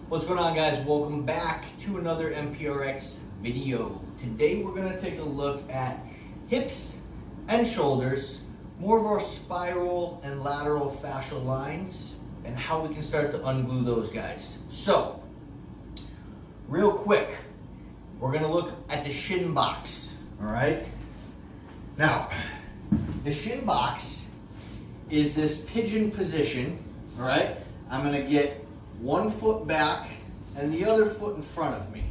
What's going on, guys? Welcome back to another MPRx video. Today we're going to take a look at hips and shoulders, more of our spiral and lateral fascial lines, and how we can start to unglue those guys. So, real quick, we're going to look at the shin box, all right? Now, the shin box is this pigeon position, all right? I'm going to get one foot back and the other foot in front of me.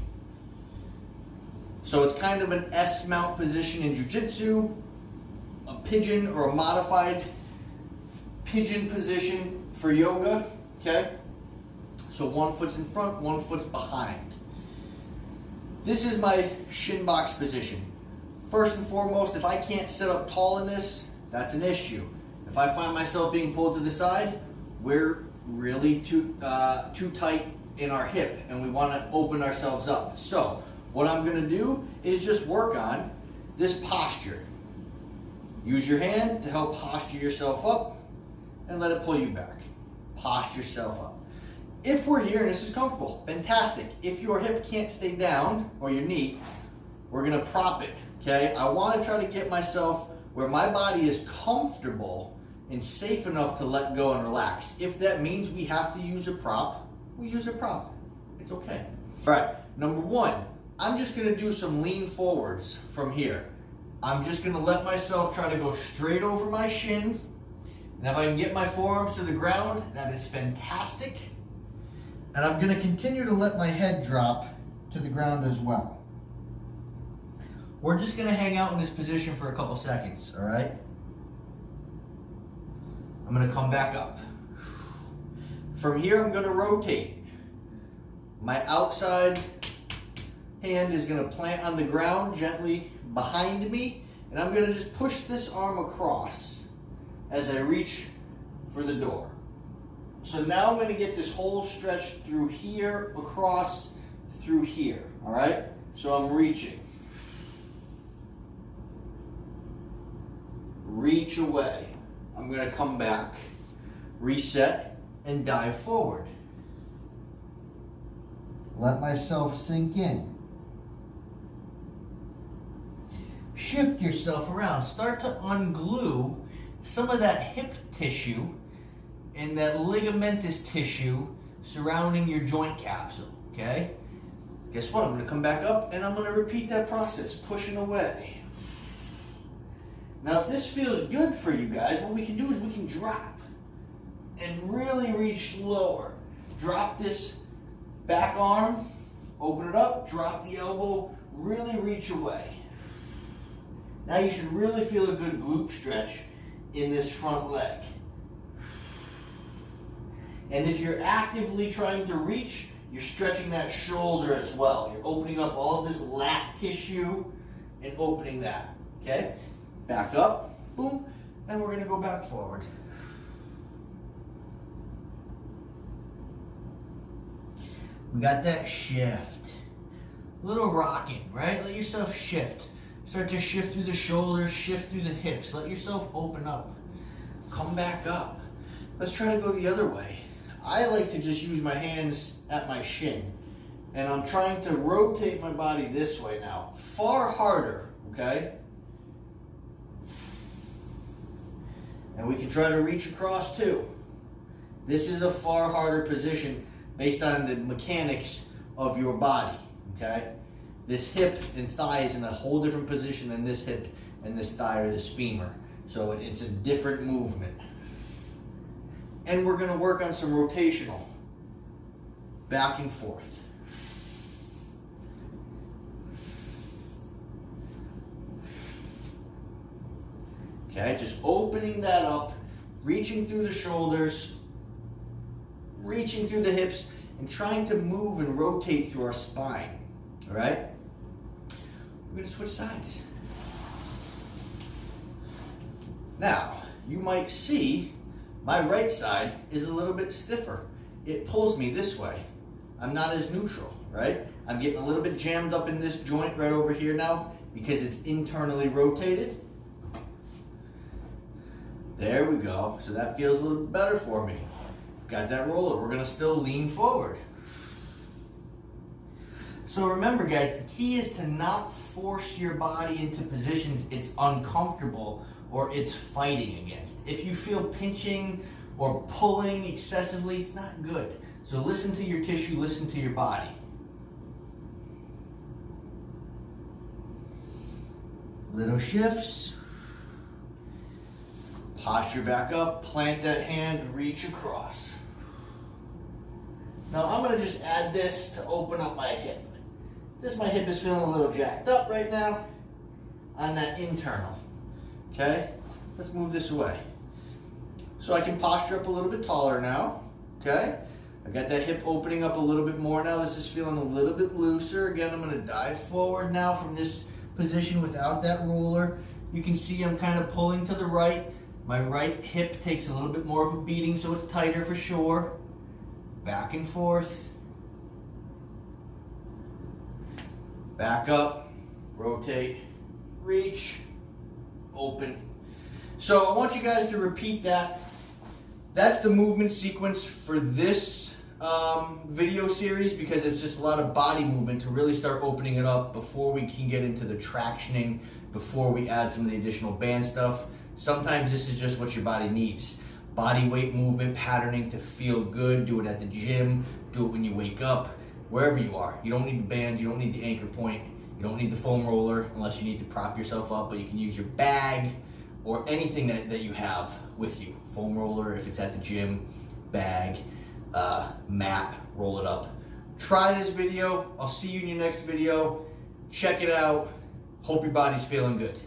So it's kind of an S mount position in jiu-jitsu, a pigeon or a modified pigeon position for yoga, okay? So one foot's in front, one foot's behind. This is my shin box position. First and foremost, if I can't sit up tall in this, that's an issue. If I find myself being pulled to the side, we're really too tight in our hip and we want to open ourselves up. So what I'm going to do is just work on this posture. Use your hand to help posture yourself up and let it pull you back. Posture yourself up. If we're here and this is comfortable, fantastic. If your hip can't stay down or your knee, we're going to prop it. Okay, I want to try to get myself where my body is comfortable and safe enough to let go and relax. If that means we have to use a prop, we use a prop. It's okay. All right, number one, I'm just gonna do some lean forwards from here. I'm just gonna let myself try to go straight over my shin. And if I can get my forearms to the ground, that is fantastic. And I'm gonna continue to let my head drop to the ground as well. We're just gonna hang out in this position for a couple seconds, all right? I'm going to come back up. From here, I'm going to rotate. My outside hand is going to plant on the ground gently behind me, and I'm going to just push this arm across as I reach for the door. So now I'm going to get this whole stretch through here, across, through here, all right? So I'm reaching. Reach away. I'm going to come back, reset, and dive forward. Let myself sink in. Shift yourself around. Start to unglue some of that hip tissue and that ligamentous tissue surrounding your joint capsule, okay? Guess what? I'm going to come back up and I'm going to repeat that process, pushing away. Now, if this feels good for you guys, what we can do is we can drop and really reach lower. Drop this back arm, open it up, drop the elbow, really reach away. Now you should really feel a good glute stretch in this front leg. And if you're actively trying to reach, you're stretching that shoulder as well. You're opening up all of this lat tissue and opening that, okay? Back up, boom, and we're going to go back forward. We got that shift. Little rocking, right? Let yourself shift. Start to shift through the shoulders, shift through the hips. Let yourself open up. Come back up. Let's try to go the other way. I like to just use my hands at my shin, and I'm trying to rotate my body this way now. Far harder, okay? And we can try to reach across too. This is a far harder position based on the mechanics of your body, okay? This hip and thigh is in a whole different position than this hip and this thigh or this femur. So it's a different movement. And we're gonna work on some rotational, back and forth. Okay, just opening that up, reaching through the shoulders, reaching through the hips, and trying to move and rotate through our spine, all right? We're gonna switch sides. Now, you might see my right side is a little bit stiffer. It pulls me this way. I'm not as neutral, right? I'm getting a little bit jammed up in this joint right over here now because it's internally rotated. There we go. So that feels a little better for me. Got that roller. We're going to still lean forward. So remember guys, the key is to not force your body into positions it's uncomfortable or it's fighting against. If you feel pinching or pulling excessively, it's not good. So listen to your tissue, listen to your body. Little shifts. Posture back up, plant that hand, reach across. Now I'm gonna just add this to open up my hip. My hip is feeling a little jacked up right now on that internal, okay? Let's move this away. So I can posture up a little bit taller now, okay? I got that hip opening up a little bit more now. This is feeling a little bit looser. Again, I'm gonna dive forward now from this position without that roller. You can see I'm kind of pulling to the right. My right hip takes a little bit more of a beating, so it's tighter for sure. Back and forth. Back up, rotate, reach, open. So I want you guys to repeat that. That's the movement sequence for this video series, because it's just a lot of body movement to really start opening it up before we can get into the tractioning, before we add some of the additional band stuff. Sometimes this is just what your body needs. Body weight movement patterning to feel good. Do it at the gym, do it when you wake up, wherever you are. You don't need the band, you don't need the anchor point, you don't need the foam roller unless you need to prop yourself up, but you can use your bag or anything that you have with you. Foam roller if it's at the gym, bag, mat, roll it up. Try this video. I'll see you in your next video. Check it out. Hope your body's feeling good.